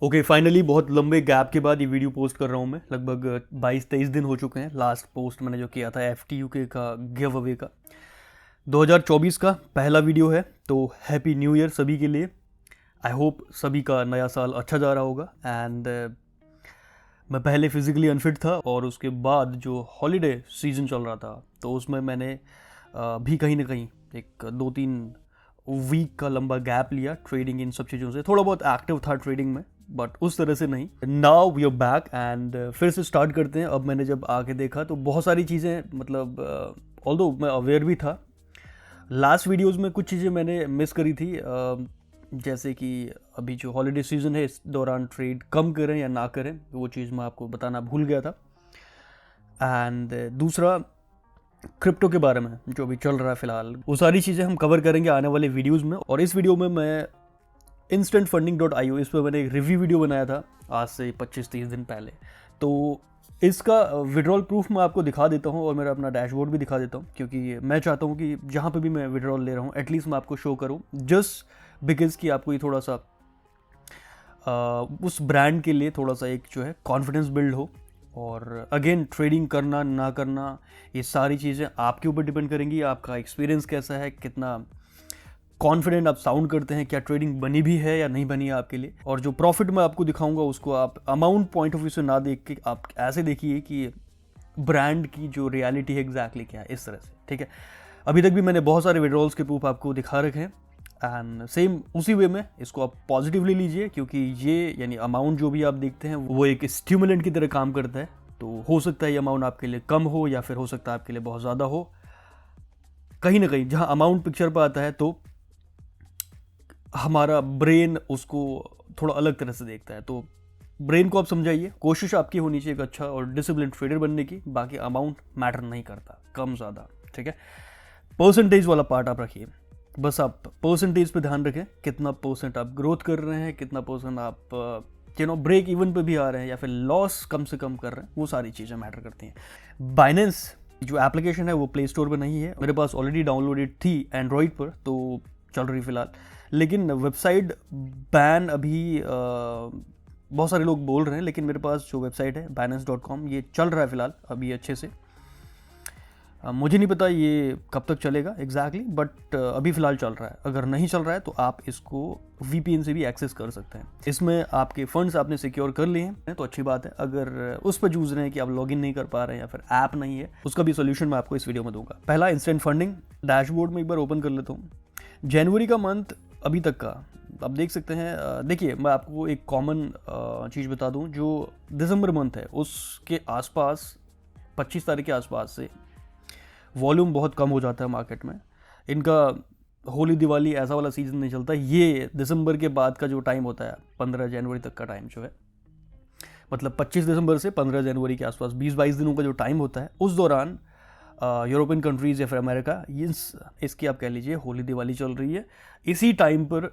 Okay finally बहुत लंबे gap के बाद ये वीडियो पोस्ट कर रहा हूँ मैं। लगभग 22-23 दिन हो चुके हैं लास्ट पोस्ट मैंने जो किया था FTUK का गिव अवे का। 2024 का पहला वीडियो है, तो हैप्पी न्यू ईयर सभी के लिए। आई होप सभी का नया साल अच्छा जा रहा होगा। एंड मैं पहले फिज़िकली अनफिट था और उसके बाद जो हॉलीडे सीज़न चल रहा था तो उसमें मैंने भी कहीं ना कहीं एक 2-3 वीक का लंबा गैप लिया ट्रेडिंग इन सब चीज़ों से। थोड़ा बहुत एक्टिव था ट्रेडिंग में बट उस तरह से नहीं। Now we are back and फिर से स्टार्ट करते हैं। अब मैंने जब आके देखा तो बहुत सारी चीज़ें मतलब ऑल्दो मैं अवेयर भी था। लास्ट वीडियोस में कुछ चीज़ें मैंने मिस करी थी, जैसे कि अभी जो हॉलीडे सीज़न है इस दौरान ट्रेड कम करें या ना करें, वो चीज़ मैं आपको बताना भूल गया था। एंड दूसरा क्रिप्टो के बारे में जो अभी चल रहा है फ़िलहाल, वो सारी चीज़ें हम कवर करेंगे आने वाले वीडियोज़ में। और इस वीडियो में मैं instantfunding.io इस पर मैंने एक रिव्यू वीडियो बनाया था आज से 25-30 दिन पहले। तो इसका विड्रॉल प्रूफ मैं आपको दिखा देता हूँ और मेरा अपना डैशबोर्ड भी दिखा देता हूँ, क्योंकि मैं चाहता हूँ कि जहाँ पे भी मैं विड्रॉल ले रहा हूँ एटलीस्ट मैं आपको शो करूँ, जस्ट बिकॉज कि आपको ये थोड़ा सा उस ब्रांड के लिए थोड़ा सा एक जो है कॉन्फिडेंस बिल्ड हो। और अगेन ट्रेडिंग करना ना करना ये सारी चीज़ें आपके ऊपर डिपेंड करेंगी। आपका एक्सपीरियंस कैसा है, कितना कॉन्फिडेंट आप साउंड करते हैं, क्या ट्रेडिंग बनी भी है या नहीं बनी है आपके लिए। और जो प्रॉफिट मैं आपको दिखाऊंगा उसको आप अमाउंट पॉइंट ऑफ व्यू से ना देख के आप ऐसे देखिए कि ब्रांड की जो रियलिटी है एग्जैक्टली क्या है, इस तरह से। ठीक है, अभी तक भी मैंने बहुत सारे विड्रॉल्स के प्रूफ आपको दिखा रखे हैं एंड सेम उसी वे में इसको आप पॉजिटिवली लीजिए, क्योंकि ये यानी अमाउंट जो भी आप देखते हैं वो एक स्टिमुलेंट की तरह काम करता है। तो हो सकता है ये अमाउंट आपके लिए कम हो या फिर हो सकता है आपके लिए बहुत ज़्यादा हो। कहीं ना कहीं जहाँ अमाउंट पिक्चर पर आता है तो हमारा ब्रेन उसको थोड़ा अलग तरह से देखता है। तो ब्रेन को आप समझाइए, कोशिश आपकी होनी चाहिए एक अच्छा और डिसिप्लिन ट्रेडर बनने की। बाकी अमाउंट मैटर नहीं करता, कम ज़्यादा। ठीक है, परसेंटेज वाला पार्ट आप रखिए, बस आप परसेंटेज पे ध्यान रखें। कितना परसेंट आप ग्रोथ कर रहे हैं, कितना परसेंट आप ब्रेक इवन पे भी आ रहे हैं या फिर लॉस कम से कम कर रहे हैं, वो सारी चीज़ें मैटर करती हैं। बाइनेंस जो एप्लीकेशन है वो प्ले स्टोर पर नहीं है, मेरे पास ऑलरेडी डाउनलोडेड थी एंड्रॉयड पर, तो चल रही फिलहाल। लेकिन वेबसाइट बैन अभी बहुत सारे लोग बोल रहे हैं, लेकिन मेरे पास जो वेबसाइट है binance.com ये चल रहा है फ़िलहाल अभी अच्छे से। मुझे नहीं पता ये कब तक चलेगा एग्जैक्टली, बट अभी फ़िलहाल चल रहा है। अगर नहीं चल रहा है तो आप इसको VPN से भी एक्सेस कर सकते हैं। इसमें आपके फंड्स आपने सिक्योर कर लिए हैं तो अच्छी बात है। अगर उस पर जूझ रहे हैं कि आप लॉगिन नहीं कर पा रहे हैं या फिर ऐप नहीं है, उसका भी सोल्यूशन मैं आपको इस वीडियो में दूंगा। पहला इंस्टेंट फंडिंग डैशबोर्ड में एक बार ओपन कर लेता हूँ। जनवरी का मंथ अभी तक का आप देख सकते हैं। देखिए मैं आपको एक कॉमन चीज़ बता दूं, जो दिसंबर मंथ है उसके आसपास 25 तारीख के आसपास से वॉल्यूम बहुत कम हो जाता है मार्केट में। इनका होली दिवाली ऐसा वाला सीजन नहीं चलता। ये दिसंबर के बाद का जो टाइम होता है 15 जनवरी तक का टाइम जो है, मतलब 25 दिसंबर से 15 जनवरी के आसपास 20-22 दिनों का जो टाइम होता है, उस दौरान यूरोपियन कंट्रीज़ या फिर अमेरिका इसकी आप कह लीजिए होली दिवाली चल रही है। इसी टाइम पर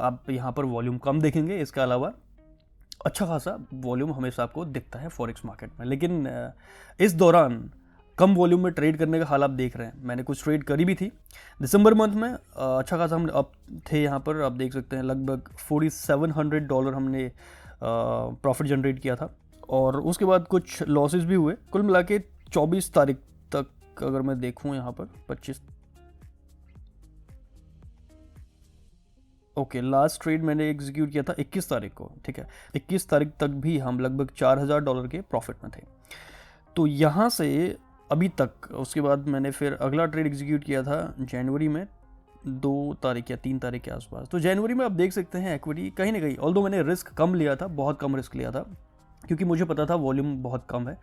आप यहाँ पर वॉल्यूम कम देखेंगे। इसके अलावा अच्छा खासा वॉल्यूम हमेशा आपको दिखता है फॉरेक्स मार्केट में। लेकिन इस दौरान कम वॉल्यूम में ट्रेड करने का हाल आप देख रहे हैं। मैंने कुछ ट्रेड करी भी थी दिसंबर मंथ में, अच्छा खासा हम अब थे यहाँ पर। आप देख सकते हैं लगभग $4700 हमने प्रॉफिट जनरेट किया था। और उसके बाद कुछ लॉसेस भी हुए। कुल मिला के 24 तारीख तक अगर मैं देखूं यहाँ पर 25 ओके लास्ट ट्रेड मैंने एग्जीक्यूट किया था 21 तारीख को। ठीक है, 21 तारीख तक भी हम लगभग $4000 के प्रॉफिट में थे। तो यहाँ से अभी तक, उसके बाद मैंने फिर अगला ट्रेड एग्जीक्यूट किया था जनवरी में 2 तारीख या 3 तारीख के आसपास। तो जनवरी में आप देख सकते हैं एक्विटी कहीं ना कहीं, ऑल्दो मैंने रिस्क कम लिया था, बहुत कम रिस्क लिया था क्योंकि मुझे पता था वॉल्यूम बहुत कम है।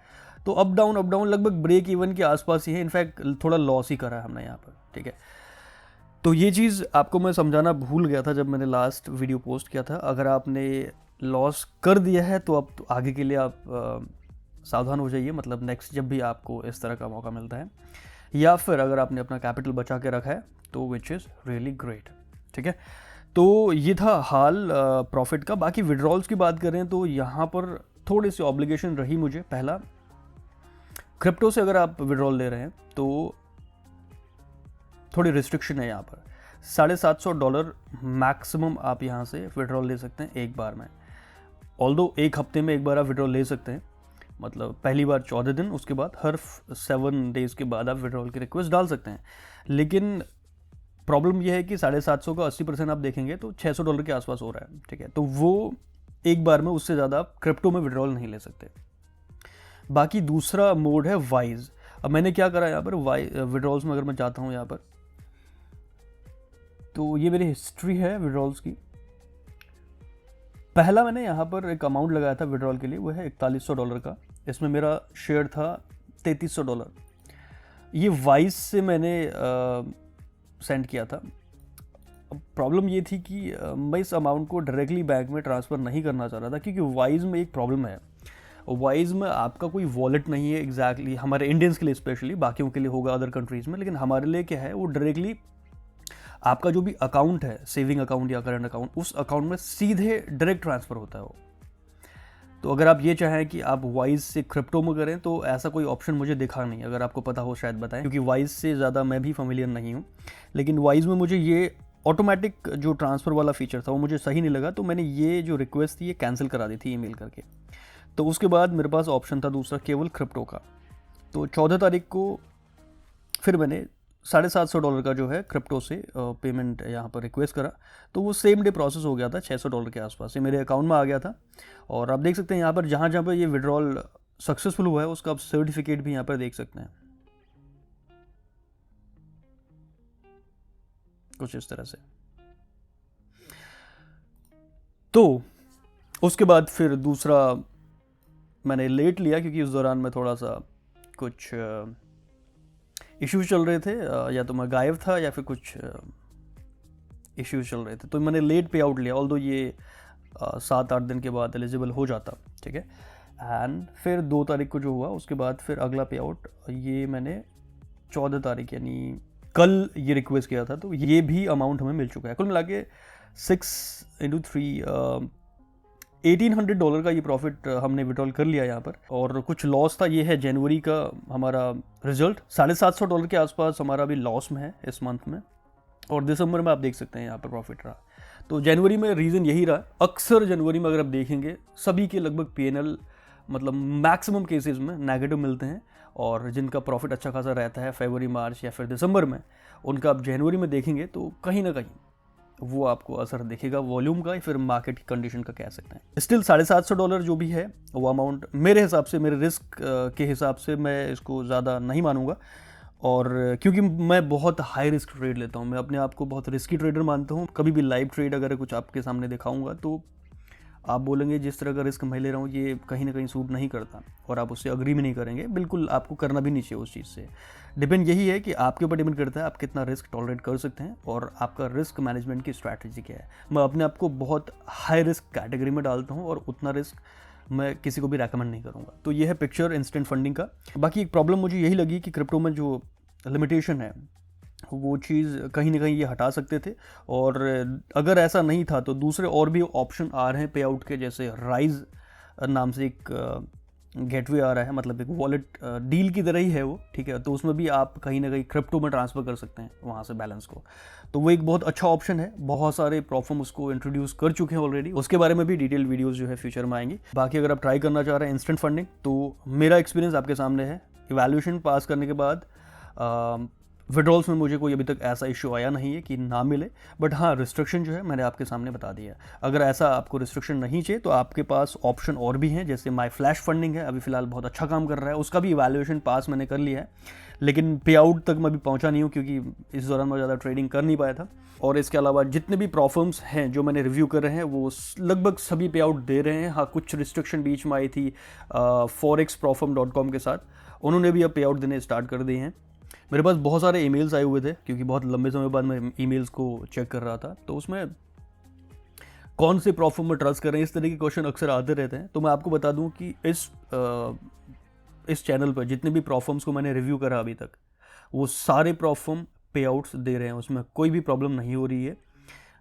तो अप डाउन लगभग ब्रेक इवन के आसपास ही है। इनफैक्ट थोड़ा लॉस ही करा है हमने यहाँ पर। ठीक है, तो ये चीज़ आपको मैं समझाना भूल गया था जब मैंने लास्ट वीडियो पोस्ट किया था। अगर आपने लॉस कर दिया है तो अब आगे के लिए आप सावधान हो जाइए, मतलब नेक्स्ट जब भी आपको इस तरह का मौका मिलता है, या फिर अगर आपने अपना कैपिटल बचा के रखा है तो विच इज़ रियली ग्रेट। ठीक है, तो ये था हाल प्रॉफिट का। बाकी विड्रॉल्स की बात करें तो यहाँ पर थोड़ी सी ऑब्लिगेशन रही मुझे। पहला, क्रिप्टो से अगर आप विड्रॉल ले रहे हैं तो थोड़ी रिस्ट्रिक्शन है यहाँ पर। $750 मैक्सिमम आप यहाँ से विड्रॉल ले सकते हैं एक बार में। ऑल्दो एक हफ्ते में एक बार आप विड्रॉल ले सकते हैं, मतलब पहली बार 14 दिन, उसके बाद हर 7 डेज़ के बाद आप विड्रॉल की रिक्वेस्ट डाल सकते हैं। लेकिन प्रॉब्लम यह है कि 750 का 80% आप देखेंगे तो $600 के आसपास हो रहा है, ठीक है। तो वो एक बार में उससे ज़्यादा आप क्रिप्टो में विड्रॉल नहीं ले सकते। बाकी दूसरा मोड है वाइज। अब मैंने क्या करा यहाँ पर, विड्रॉल्स में अगर मैं जाता हूँ यहाँ पर, तो ये मेरी हिस्ट्री है विड्रॉल्स की। पहला मैंने यहाँ पर एक अमाउंट लगाया था विड्रॉल के लिए, वो है $4100 का। इसमें मेरा शेयर था $3300। ये वाइज से मैंने सेंड किया था। अब प्रॉब्लम ये थी कि मैं इस अमाउंट को डायरेक्टली बैंक में ट्रांसफ़र नहीं करना चाह रहा था, क्योंकि वाइज में एक प्रॉब्लम है। वाइज में आपका कोई वॉलेट नहीं है एग्जैक्टली, हमारे इंडियंस के लिए स्पेशली, बाकियों के लिए होगा अदर कंट्रीज़ में, लेकिन हमारे लिए क्या है, वो डायरेक्टली आपका जो भी अकाउंट है, सेविंग अकाउंट या करंट अकाउंट, उस अकाउंट में सीधे डायरेक्ट ट्रांसफ़र होता है वो। तो अगर आप ये चाहें कि आप वाइज से क्रिप्टो में करें तो ऐसा कोई ऑप्शन मुझे दिखा नहीं। अगर आपको पता हो शायद बताएं, क्योंकि वाइज से ज़्यादा मैं भी फेमिलियर नहीं हूँ। लेकिन वाइज में मुझे ये ऑटोमेटिक जो ट्रांसफ़र वाला फीचर था वो मुझे सही नहीं लगा, तो मैंने ये जो रिक्वेस्ट थी ये कैंसिल करा दी थी ईमेल करके। तो उसके बाद मेरे पास ऑप्शन था दूसरा केवल क्रिप्टो का। तो 14 तारीख को फिर मैंने $750 का जो है क्रिप्टो से पेमेंट यहाँ पर रिक्वेस्ट करा। तो वो सेम डे प्रोसेस हो गया था, $600 के आसपास ये मेरे अकाउंट में आ गया था। और आप देख सकते हैं यहाँ पर जहाँ जहाँ पर ये विड्रॉल सक्सेसफुल हुआ है उसका आप सर्टिफिकेट भी यहाँ पर देख सकते हैं, कुछ इस तरह से। तो उसके बाद फिर दूसरा मैंने लेट लिया, क्योंकि उस दौरान मैं थोड़ा सा कुछ इश्यूज चल रहे थे, या तो मैं गायब था या फिर कुछ इश्यूज चल रहे थे, तो मैंने लेट पे आउट लिया। ऑल्दो ये 7-8 दिन के बाद एलिजिबल हो जाता, ठीक है। एंड फिर 2 तारीख को जो हुआ उसके बाद फिर अगला पे आउट ये मैंने 14 तारीख यानी कल ये रिक्वेस्ट किया था, तो ये भी अमाउंट हमें मिल चुका है। कुल मिला के 6 × 3 $1800 का ये प्रॉफिट हमने विड्रॉल कर लिया यहाँ पर। और कुछ लॉस था, ये है जनवरी का हमारा रिजल्ट। $750 के आसपास हमारा भी लॉस में है इस मंथ में, और दिसंबर में आप देख सकते हैं यहाँ पर प्रॉफिट रहा। तो जनवरी में रीज़न यही रहा। अक्सर जनवरी में अगर आप देखेंगे सभी के लगभग PNL मतलब मैक्सिमम केसेस में नेगेटिव मिलते हैं, और जिनका प्रॉफिट अच्छा खासा रहता है फरवरी, मार्च या फिर दिसंबर में, उनका आप जनवरी में देखेंगे तो कहीं ना कहीं वो आपको असर दिखेगा वॉल्यूम का या फिर मार्केट की कंडीशन का कह सकते हैं। स्टिल $750 जो भी है वो अमाउंट मेरे हिसाब से, मेरे रिस्क के हिसाब से मैं इसको ज़्यादा नहीं मानूंगा। और क्योंकि मैं बहुत हाई रिस्क ट्रेड लेता हूँ, मैं अपने आप को बहुत रिस्की ट्रेडर मानता हूँ। कभी भी लाइव ट्रेड अगर कुछ आपके सामने दिखाऊंगा तो आप बोलेंगे जिस तरह का रिस्क मैं ले रहा हूँ ये कहीं ना कहीं सूट नहीं करता, और आप उससे अग्री भी नहीं करेंगे। बिल्कुल आपको करना भी नहीं चाहिए उस चीज़ से। डिपेंड यही है कि आपके ऊपर डिपेंड करता है आप कितना रिस्क टॉलरेट कर सकते हैं और आपका रिस्क मैनेजमेंट की स्ट्रैटेजी क्या है। मैं अपने आप को बहुत हाई रिस्क कैटेगरी में डालता हूँ, और उतना रिस्क मैं किसी को भी रेकमेंड नहीं करूँगा। तो ये है पिक्चर इंस्टेंट फंडिंग का। बाकी एक प्रॉब्लम मुझे यही लगी कि क्रिप्टो में जो लिमिटेशन है वो चीज़ कहीं ना कहीं ये हटा सकते थे, और अगर ऐसा नहीं था तो दूसरे और भी ऑप्शन आ रहे हैं पे आउट के, जैसे राइज नाम से एक गेटवे आ रहा है, मतलब एक वॉलेट डील की तरह ही है वो, ठीक है। तो उसमें भी आप कहीं ना कहीं क्रिप्टो में ट्रांसफ़र कर सकते हैं वहाँ से बैलेंस को। तो वो एक बहुत अच्छा ऑप्शन है। बहुत सारे प्लेटफॉर्म उसको इंट्रोड्यूस कर चुके हैं ऑलरेडी। उसके बारे में भी डिटेल वीडियोस जो है फ्यूचर में आएंगी। बाकी अगर आप ट्राई करना चाह रहे हैं इंस्टेंट फंडिंग, तो मेरा एक्सपीरियंस आपके सामने है। इवैल्यूएशन पास करने के बाद विड्रॉल्स में मुझे कोई अभी तक ऐसा इशू आया नहीं है कि ना मिले। बट हाँ, रिस्ट्रिक्शन जो है मैंने आपके सामने बता दिया है। अगर ऐसा आपको रिस्ट्रिक्शन नहीं चाहिए तो आपके पास ऑप्शन और भी हैं, जैसे माई फ्लैश फंडिंग है, अभी फ़िलहाल बहुत अच्छा काम कर रहा है। उसका भी इवैल्यूएशन पास मैंने कर लिया है, लेकिन पे आउट तक मैं अभी पहुंचा नहीं हूं, क्योंकि इस दौरान मैं ज़्यादा ट्रेडिंग कर नहीं पाया था। और इसके अलावा जितने भी प्लेटफॉर्म्स हैं जो मैंने रिव्यू कर रहे हैं वो लगभग सभी पे आउट दे रहे हैं। हाँ, कुछ रिस्ट्रिक्शन बीच में आई थी forexplatform.com के साथ, उन्होंने भी अब पे आउट देने स्टार्ट कर दिए हैं। मेरे पास बहुत सारे ईमेल्स आए हुए थे, क्योंकि बहुत लंबे समय बाद मैं ईमेल्स को चेक कर रहा था, तो उसमें कौन से प्लेटफॉर्म में ट्रस्ट करें, इस तरह के क्वेश्चन अक्सर आते रहते हैं। तो मैं आपको बता दूं कि इस चैनल पर जितने भी प्लेटफॉर्म्स को मैंने रिव्यू करा अभी तक, वो सारे प्लेटफॉर्म पे आउट्स दे रहे हैं, उसमें कोई भी प्रॉब्लम नहीं हो रही है।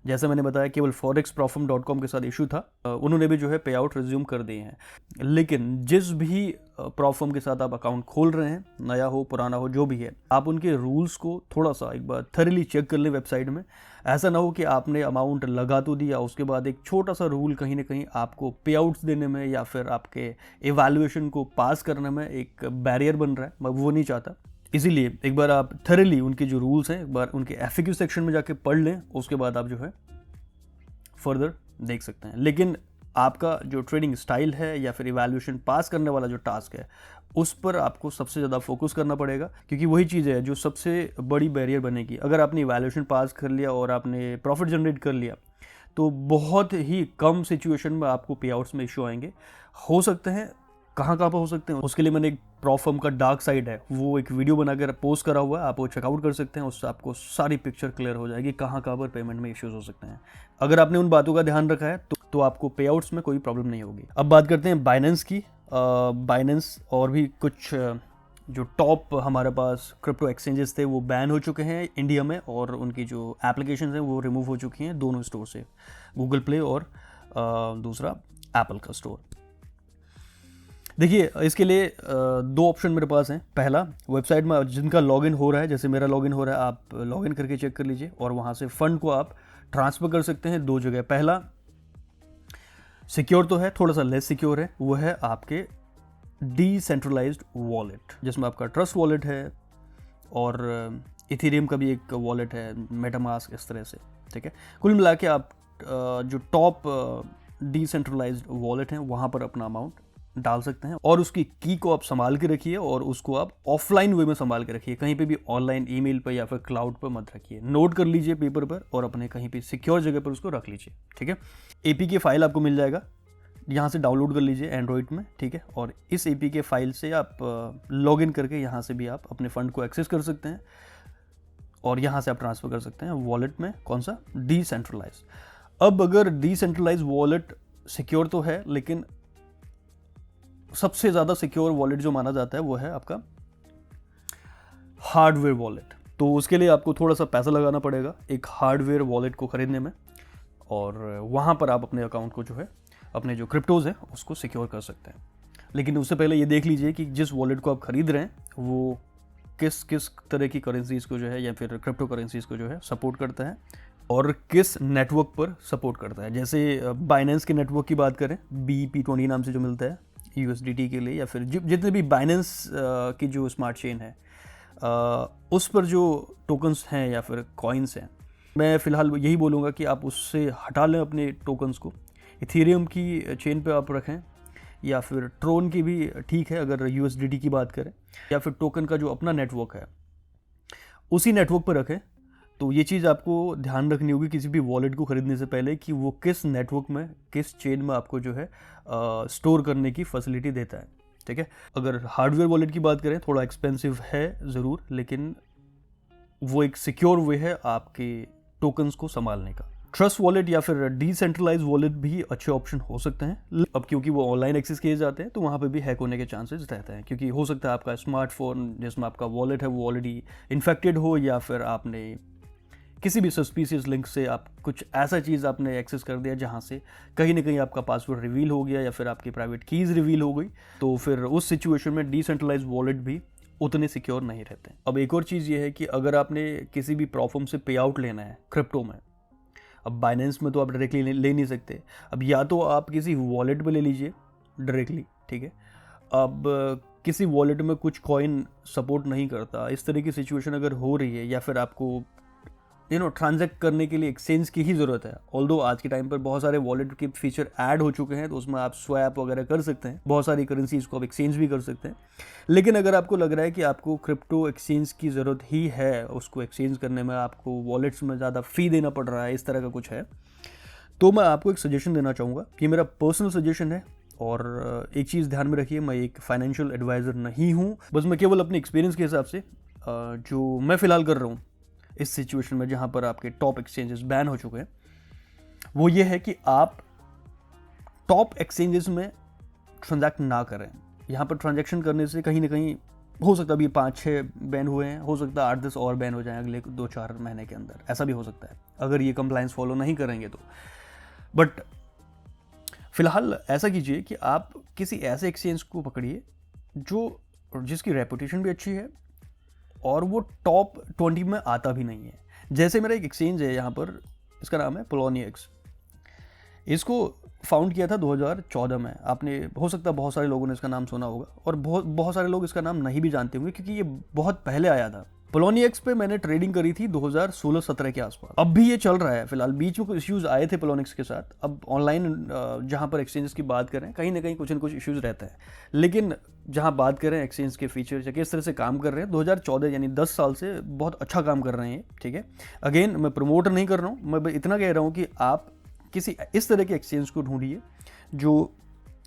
जैसे मैंने बताया केवल forexprofum.com के साथ इशू था, उन्होंने भी जो है पे आउट रिज्यूम कर दिए हैं। लेकिन जिस भी प्रॉफर्म के साथ आप अकाउंट खोल रहे हैं, नया हो पुराना हो जो भी है, आप उनके रूल्स को थोड़ा सा एक बार थरली चेक कर लें वेबसाइट में। ऐसा ना हो कि आपने अमाउंट लगा तो दिया, उसके बाद एक छोटा सा रूल कहीं ना कहीं आपको पे आउट्स देने में या फिर आपके इवैल्यूएशन को पास करने में एक बैरियर बन रहा है। मैं वो नहीं चाहता। इसीलिए एक बार आप थरली उनके जो रूल्स हैं एक बार उनके FAQ सेक्शन में जाके पढ़ लें, उसके बाद आप जो है फर्दर देख सकते हैं। लेकिन आपका जो ट्रेडिंग स्टाइल है या फिर इवैल्यूएशन पास करने वाला जो टास्क है, उस पर आपको सबसे ज़्यादा फोकस करना पड़ेगा, क्योंकि वही चीज़ है जो सबसे बड़ी बैरियर बनेगी। अगर आपने इवैल्यूएशन पास कर लिया और आपने प्रॉफिट जनरेट कर लिया, तो बहुत ही कम सिचुएशन में आपको पे आउट्स में इशू आएंगे। हो सकते हैं, कहाँ पर हो सकते हैं, उसके लिए मैंने एक प्रॉफर्म का डार्क साइड है, वो एक वीडियो बनाकर पोस्ट करा हुआ है, आप वो चेकआउट कर सकते हैं। उससे आपको सारी पिक्चर क्लियर हो जाएगी कहाँ पर पेमेंट में इश्यूज हो सकते हैं। अगर आपने उन बातों का ध्यान रखा है तो आपको पे आउट्स में कोई प्रॉब्लम नहीं होगी। अब बात करते हैं बाइनेंस की। बाइनेंस और भी कुछ जो टॉप हमारे पास क्रिप्टो एक्सचेंजेस थे वो बैन हो चुके हैं इंडिया में, और उनकी जो एप्लीकेशंस हैं वो रिमूव हो चुकी हैं दोनों स्टोर से, गूगल प्ले और दूसरा एप्पल का स्टोर। देखिए, इसके लिए दो ऑप्शन मेरे पास हैं। पहला, वेबसाइट में जिनका लॉगिन हो रहा है, जैसे मेरा लॉगिन हो रहा है, आप लॉगिन करके चेक कर लीजिए और वहाँ से फंड को आप ट्रांसफ़र कर सकते हैं दो जगह। पहला सिक्योर तो है, थोड़ा सा लेस सिक्योर है, वो है आपके डिसेंट्रलाइज्ड वॉलेट, जिसमें आपका ट्रस्ट वॉलेट है और इथेरियम का भी एक वॉलेट है, मेटामास्क, इस तरह से। ठीक है, कुल मिला के आप जो टॉप डिसेंट्रलाइज्ड वॉलेट हैं वहाँ पर अपना अमाउंट डाल सकते हैं, और उसकी की को आप संभाल के रखिए और उसको आप ऑफलाइन वे में संभाल के रखिए। कहीं पे भी ऑनलाइन ईमेल पर या फिर क्लाउड पर मत रखिए, नोट कर लीजिए पेपर पर और अपने कहीं पे सिक्योर जगह पर उसको रख लीजिए। ठीक है, APK फाइल आपको मिल जाएगा, यहाँ से डाउनलोड कर लीजिए एंड्रॉइड में। ठीक है, और इस APK फाइल से आप लॉगिन करके यहाँ से भी आप अपने फंड को एक्सेस कर सकते हैं और यहाँ से आप ट्रांसफ़र कर सकते हैं वॉलेट में। कौन सा? डिसेंट्रलाइज। अब अगर डिसेंट्रलाइज वॉलेट सिक्योर तो है, लेकिन सबसे ज़्यादा सिक्योर वॉलेट जो माना जाता है वो है आपका हार्डवेयर वॉलेट। तो उसके लिए आपको थोड़ा सा पैसा लगाना पड़ेगा एक हार्डवेयर वॉलेट को ख़रीदने में, और वहाँ पर आप अपने अकाउंट को जो है, अपने जो क्रिप्टोज़ हैं उसको सिक्योर कर सकते हैं। लेकिन उससे पहले ये देख लीजिए कि जिस वॉलेट को आप ख़रीद रहे हैं वो किस किस तरह की करेंसीज़ को जो है या फिर क्रिप्टो करेंसीज़ को जो है सपोर्ट करता है और किस नेटवर्क पर सपोर्ट करता है। जैसे बाइनेंस के नेटवर्क की बात करें, BEP20 नाम से जो मिलता है USDT के लिए, या फिर जितने भी बाइनेंस की जो स्मार्ट चेन है उस पर जो टोकन्स हैं या फिर कॉइन्स हैं, मैं फ़िलहाल यही बोलूँगा कि आप उससे हटा लें अपने टोकन्स को। इथेरियम की चेन पे आप रखें, या फिर ट्रोन की भी ठीक है अगर USDT की बात करें, या फिर टोकन का जो अपना नेटवर्क है उसी नेटवर्क पर रखें। तो ये चीज़ आपको ध्यान रखनी होगी किसी भी वॉलेट को ख़रीदने से पहले कि वो किस नेटवर्क में, किस चेन में आपको जो है स्टोर करने की फैसिलिटी देता है। ठीक है, अगर हार्डवेयर वॉलेट की बात करें, थोड़ा एक्सपेंसिव है ज़रूर, लेकिन वो एक सिक्योर वे है आपके टोकन्स को संभालने का। ट्रस्ट वॉलेट या फिर डिसेंट्रलाइज वॉलेट भी अच्छे ऑप्शन हो सकते हैं। अब क्योंकि वो ऑनलाइन एक्सेस किए जाते हैं तो वहाँ पे भी हैक होने के चांसेस रहते हैं, क्योंकि हो सकता है आपका स्मार्टफोन जिसमें आपका वॉलेट है वो ऑलरेडी इन्फेक्टेड हो, या फिर आपने किसी भी सस्पिशियस लिंक से आप कुछ ऐसा चीज़ आपने एक्सेस कर दिया जहाँ से कहीं ना कहीं आपका पासवर्ड रिवील हो गया या फिर आपकी प्राइवेट कीज़ रिवील हो गई, तो फिर उस सिचुएशन में डिसेंट्रलाइज वॉलेट भी उतने सिक्योर नहीं रहते। अब एक और चीज़ ये है कि अगर आपने किसी भी प्लेटफॉर्म से पे आउट लेना है क्रिप्टो में, अब बाइनेंस में तो आप डायरेक्टली ले नहीं सकते, अब या तो आप किसी वॉलेट पे ले लीजिए डायरेक्टली। ठीक है, अब किसी वॉलेट में कुछ कॉइन सपोर्ट नहीं करता, इस तरह की सिचुएशन अगर हो रही है, या फिर आपको ट्रांजैक्ट करने के लिए एक्सचेंज की ही ज़रूरत है। ऑल्दो आज के टाइम पर बहुत सारे वॉलेट के फीचर ऐड हो चुके हैं, तो उसमें आप स्वैप वगैरह कर सकते हैं, बहुत सारी करेंसीज को आप एक्सचेंज भी कर सकते हैं। लेकिन अगर आपको लग रहा है कि आपको क्रिप्टो एक्सचेंज की ज़रूरत ही है, उसको एक्सचेंज करने में आपको वॉलेट्स में ज़्यादा फ़ी देना पड़ रहा है, इस तरह का कुछ है, तो मैं आपको एक सजेशन देना चाहूँगा। ये मेरा पर्सनल सजेशन है, और एक चीज़ ध्यान में रखिए, मैं एक फाइनेंशियल एडवाइज़र नहीं हूँ, बस मैं केवल अपने एक्सपीरियंस के हिसाब से जो मैं फ़िलहाल कर रहा हूँ इस सिचुएशन में जहाँ पर आपके टॉप एक्सचेंजेस बैन हो चुके हैं, वो ये है कि आप टॉप एक्सचेंजेस में ट्रांजैक्ट ना करें। यहाँ पर ट्रांजैक्शन करने से कहीं ना कहीं हो सकता है अभी 5-6 बैन हुए हैं, हो सकता है 8-10 और बैन हो जाएं अगले 2-4 महीने के अंदर, ऐसा भी हो सकता है अगर ये कंप्लायंस फॉलो नहीं करेंगे तो। बट फिलहाल ऐसा कीजिए कि आप किसी ऐसे एक्सचेंज को पकड़िए जिसकी रेपुटेशन भी अच्छी है और वो टॉप 20 में आता भी नहीं है। जैसे मेरा एक एक्सचेंज है यहाँ पर, इसका नाम है पोलोनियक्स। इसको फाउंड किया था 2014 में। आपने हो सकता है बहुत सारे लोगों ने इसका नाम सुना होगा और बहुत सारे लोग इसका नाम नहीं भी जानते होंगे क्योंकि ये बहुत पहले आया था। पोलोनियक्स पे मैंने ट्रेडिंग करी थी 2016-17 के आसपास। अब भी ये चल रहा है फिलहाल, बीच में कुछ इश्यूज आए थे पोलोनिक्स के साथ। अब ऑनलाइन जहाँ पर एक्सचेंजेस की बात करें, कहीं ना कहीं कुछ न कुछ इश्यूज रहते हैं, लेकिन जहाँ बात करें एक्सचेंज के फीचर्स या किस तरह से काम कर रहे हैं, 2014 यानी 10 साल से बहुत अच्छा काम कर रहे हैं, ठीक है। अगेन मैं प्रमोट नहीं कर रहा हूँ, मैं इतना कह रहा हूँ कि आप किसी इस तरह के एक्सचेंज को ढूंढिए जो,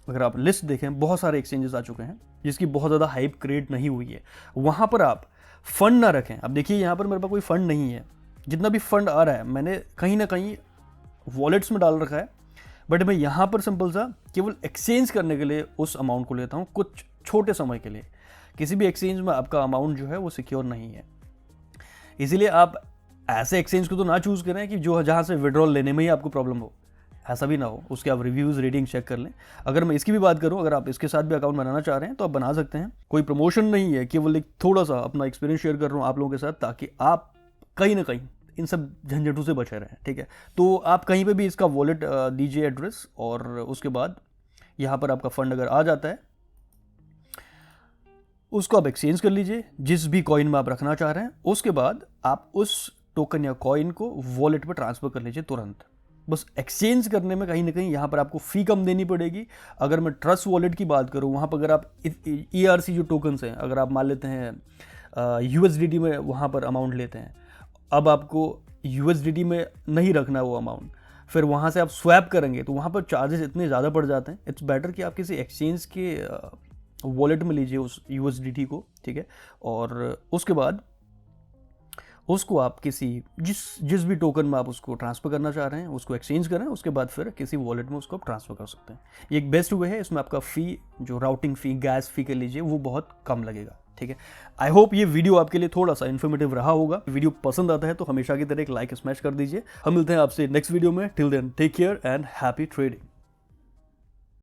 अगर आप लिस्ट देखें, बहुत सारे एक्सचेंजेस आ चुके हैं जिसकी बहुत ज़्यादा हाइप क्रिएट नहीं हुई है, वहाँ पर आप फंड ना रखें। अब देखिए यहाँ पर मेरे पास कोई फंड नहीं है, जितना भी फंड आ रहा है मैंने कहीं ना कहीं वॉलेट्स में डाल रखा है, बट मैं यहाँ पर सिंपल सा केवल एक्सचेंज करने के लिए उस अमाउंट को लेता हूँ कुछ छोटे समय के लिए। किसी भी एक्सचेंज में आपका अमाउंट जो है वो सिक्योर नहीं है, इसीलिए आप ऐसे एक्सचेंज को तो ना चूज़ करें कि जो जहाँ से विड्रॉल लेने में ही आपको प्रॉब्लम हो, ऐसा भी ना हो। उसके आप रिव्यूज़ रेटिंग चेक कर लें। अगर मैं इसकी भी बात करूं, अगर आप इसके साथ भी अकाउंट बनाना चाह रहे हैं तो आप बना सकते हैं, कोई प्रमोशन नहीं है, केवल एक थोड़ा सा अपना एक्सपीरियंस शेयर कर रहा हूं आप लोगों के साथ, ताकि आप कहीं ना कहीं इन सब झंझटों से बचे रहें, ठीक है। तो आप कहीं पर भी इसका वॉलेट दीजिए एड्रेस, और उसके बाद यहाँ पर आपका फंड अगर आ जाता है उसको आप एक्सचेंज कर लीजिए जिस भी कॉइन में आप रखना चाह रहे हैं। उसके बाद आप उस टोकन या कॉइन को वॉलेट पर ट्रांसफर कर लीजिए तुरंत। बस एक्सचेंज करने में कहीं ना कहीं यहाँ पर आपको फ़ी कम देनी पड़ेगी। अगर मैं ट्रस्ट वॉलेट की बात करूँ, वहाँ पर अगर आप ERC जो टोकन्स हैं, अगर आप मान लेते हैं USDT में वहाँ पर अमाउंट लेते हैं, अब आपको USDT में नहीं रखना वो अमाउंट, फिर वहाँ से आप स्वैप करेंगे तो वहाँ पर चार्जेस इतने ज़्यादा बढ़ जाते हैं। इट्स बेटर कि आप किसी एक्सचेंज के वॉलेट में लीजिए उस USDT को, ठीक है, और उसके बाद उसको आप किसी जिस भी टोकन में आप उसको ट्रांसफ़र करना चाह रहे हैं उसको एक्सचेंज करें, उसके बाद फिर किसी वॉलेट में उसको आप ट्रांसफ़र कर सकते हैं। ये एक बेस्ट वे है, इसमें आपका फ़ी जो राउटिंग फ़ी, गैस फ़ी के लीजिए, वो बहुत कम लगेगा, ठीक है। आई होप ये वीडियो आपके लिए थोड़ा सा इन्फॉर्मेटिव रहा होगा। वीडियो पसंद आता है तो हमेशा की तरह एक लाइक स्मैश कर दीजिए। हम मिलते हैं आपसे नेक्स्ट वीडियो में। Till then take care and happy trading.